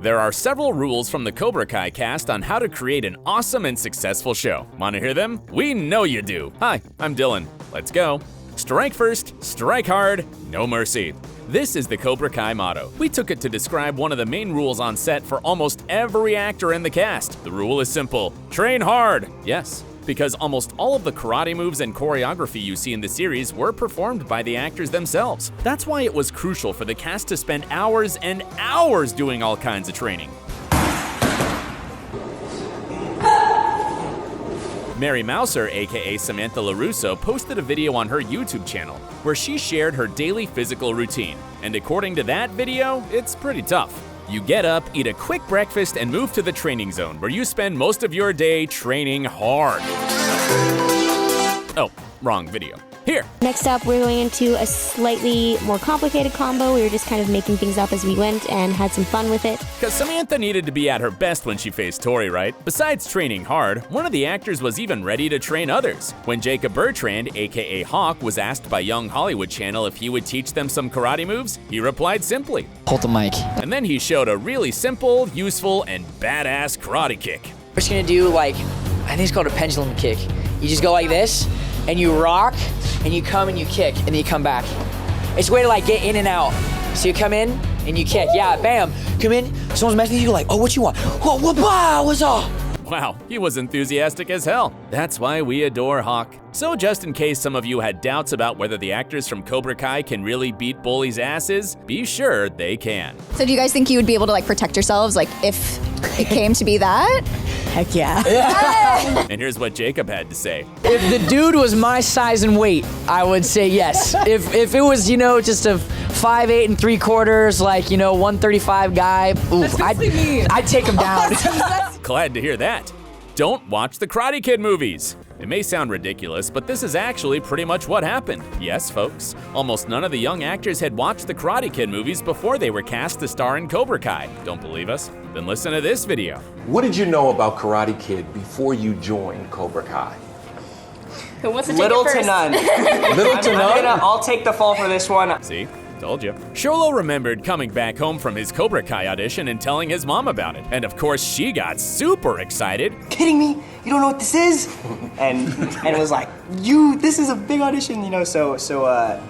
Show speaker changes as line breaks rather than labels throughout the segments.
There are several rules from the Cobra Kai cast on how to create an awesome and successful show. Want to hear them? We know you do. Hi, I'm Dylan. Let's go. Strike first, strike hard, no mercy. This is the Cobra Kai motto. We took it to describe one of the main rules on set for almost every actor in the cast. The rule is simple: train hard. Yes, because almost all of the karate moves and choreography you see in the series were performed by the actors themselves. That's why it was crucial for the cast to spend hours and hours doing all kinds of training. Mary Mouser, aka Samantha LaRusso, posted a video on her YouTube channel where she shared her daily physical routine. And according to that video, it's pretty tough. You get up, eat a quick breakfast, and move to the training zone where you spend most of your day training hard. Oh, wrong video. Here.
Next up, we're going into a slightly more complicated combo. We were just kind of making things up as we went and had some fun with it.
Because Samantha needed to be at her best when she faced Tori, right? Besides training hard, one of the actors was even ready to train others. When Jacob Bertrand, aka Hawk, was asked by Young Hollywood Channel if he would teach them some karate moves, he replied simply,
"Hold the mic."
And then he showed a really simple, useful, and badass karate kick.
We're just gonna do I think it's called a pendulum kick. You just go like this, and you rock, and you come and you kick, and then you come back. It's a way to get in and out. So you come in, and you kick. Yeah, bam. Come in, someone's messing with you, oh, what you want? What's up?
Wow, he was enthusiastic as hell. That's why we adore Hawk. So just in case some of you had doubts about whether the actors from Cobra Kai can really beat bullies' asses, be sure they can.
So do you guys think you would be able to protect yourselves if it came to be that?
Heck yeah.
And here's what Jacob had to say.
If the dude was my size and weight, I would say yes. If it was, just a 5'8 3/4, 135 guy, I'd take him down.
Glad to hear that. Don't watch the Karate Kid movies. It may sound ridiculous, but this is actually pretty much what happened. Yes, folks, almost none of the young actors had watched the Karate Kid movies before they were cast to star in Cobra Kai. Don't believe us? Then listen to this video.
What did you know about Karate Kid before you joined Cobra Kai?
Who wants to take it first?
Little to none.
Little to none?
I'll take the fall for this one.
See? Told you. Xolo remembered coming back home from his Cobra Kai audition and telling his mom about it. And of course, she got super excited.
Kidding me? You don't know what this is? And was like, this is a big audition, so.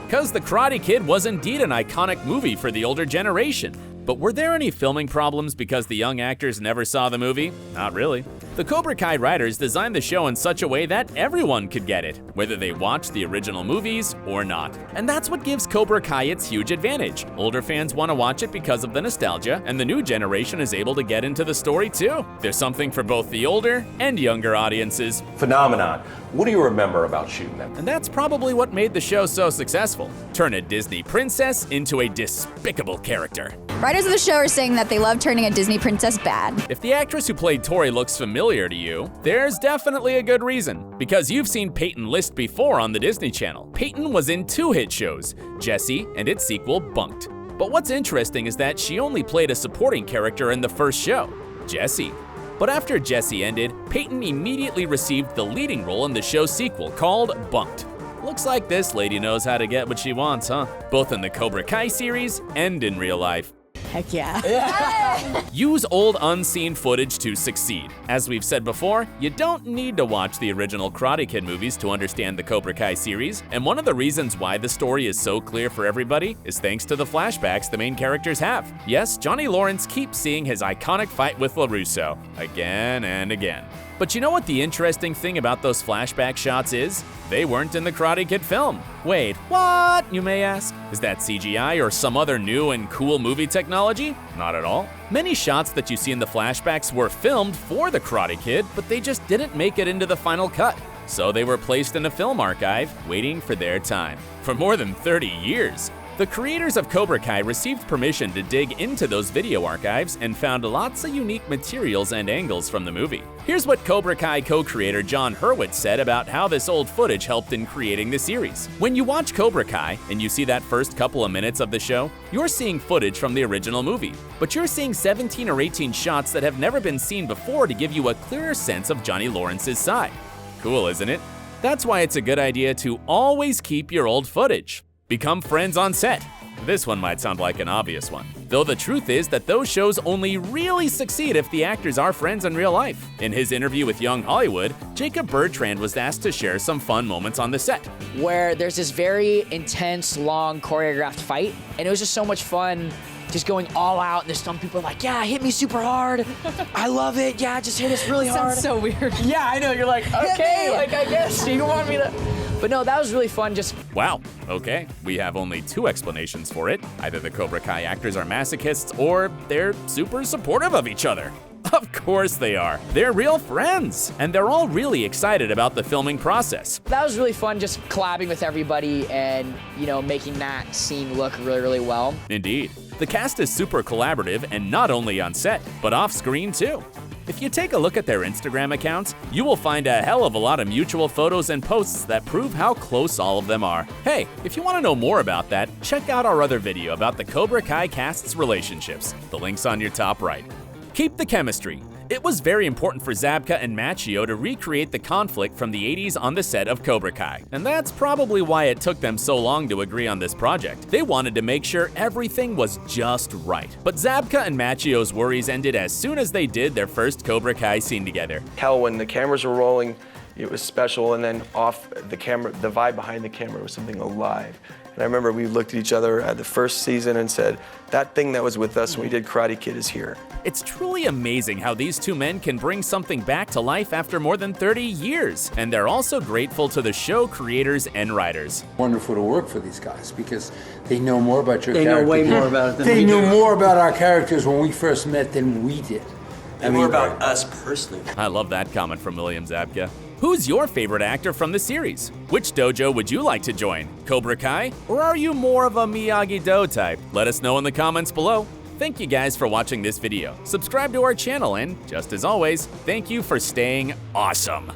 Because the Karate Kid was indeed an iconic movie for the older generation. But were there any filming problems because the young actors never saw the movie? Not really. The Cobra Kai writers designed the show in such a way that everyone could get it, whether they watched the original movies or not. And that's what gives Cobra Kai its huge advantage. Older fans want to watch it because of the nostalgia, and the new generation is able to get into the story too. There's something for both the older and younger audiences.
Phenomenon. What do you remember about shooting them?
And that's probably what made the show so successful. Turn a Disney princess into a despicable character.
Writers of the show are saying that they love turning a Disney princess bad.
If the actress who played Tori looks familiar to you, there's definitely a good reason. Because you've seen Peyton List before on the Disney Channel. Peyton was in 2 hit shows, Jessie and its sequel, Bunked. But what's interesting is that she only played a supporting character in the first show, Jessie. But after Jessie ended, Peyton immediately received the leading role in the show's sequel called Bunked. Looks like this lady knows how to get what she wants, huh? Both in the Cobra Kai series and in real life.
Heck yeah.
Use old unseen footage to succeed. As we've said before, you don't need to watch the original Karate Kid movies to understand the Cobra Kai series, and one of the reasons why the story is so clear for everybody is thanks to the flashbacks the main characters have. Yes, Johnny Lawrence keeps seeing his iconic fight with LaRusso again and again. But you know what the interesting thing about those flashback shots is? They weren't in the Karate Kid film. Wait, what, you may ask? Is that CGI or some other new and cool movie technology? Not at all. Many shots that you see in the flashbacks were filmed for the Karate Kid, but they just didn't make it into the final cut. So they were placed in a film archive, waiting for their time. For more than 30 years. The creators of Cobra Kai received permission to dig into those video archives and found lots of unique materials and angles from the movie. Here's what Cobra Kai co-creator John Hurwitz said about how this old footage helped in creating the series. When you watch Cobra Kai and you see that first couple of minutes of the show, you're seeing footage from the original movie, but you're seeing 17 or 18 shots that have never been seen before to give you a clearer sense of Johnny Lawrence's side. Cool, isn't it? That's why it's a good idea to always keep your old footage. Become friends on set. This one might sound like an obvious one, though the truth is that those shows only really succeed if the actors are friends in real life. In his interview with Young Hollywood, Jacob Bertrand was asked to share some fun moments on the set.
Where there's this very intense, long, choreographed fight, and it was just so much fun just going all out, and there's some people like, yeah, hit me super hard. I love it. Yeah, just hit us really hard.
Sounds so weird.
Yeah, I know. You're like, okay, like I guess you want me to. But no, that was really fun. Just
Wow, okay, we have only two explanations for it. Either the Cobra Kai actors are masochists, or they're super supportive of each other. Of course they are. They're real friends, and they're all really excited about the filming process.
that was really fun. Just collabing with everybody and making that scene look really, really well.
Indeed. The cast is super collaborative, and not only on set, but off screen too. If you take a look at their Instagram accounts, you will find a hell of a lot of mutual photos and posts that prove how close all of them are. Hey, if you want to know more about that, check out our other video about the Cobra Kai cast's relationships. The link's on your top right. Keep the chemistry. It was very important for Zabka and Macchio to recreate the conflict from the 80s on the set of Cobra Kai, and that's probably why it took them so long to agree on this project. They wanted to make sure everything was just right. But Zabka and Macchio's worries ended as soon as they did their first Cobra Kai scene together.
Hell, when the cameras were rolling, it was special, and then off the camera, the vibe behind the camera was something alive. And I remember we looked at each other at the first season and said, that thing that was with us when we did Karate Kid is here.
It's truly amazing how these two men can bring something back to life after more than 30 years. And they're also grateful to the show creators and writers.
Wonderful to work for these guys because they know more about your
They
character.
know way more about it than we
They knew
do.
more about our characters when we first met than we did.
More about us personally.
I love that comment from William Zabka. Who's your favorite actor from the series? Which dojo would you like to join? Cobra Kai? Or are you more of a Miyagi-Do type? Let us know in the comments below. Thank you guys for watching this video. Subscribe to our channel and, just as always, thank you for staying awesome.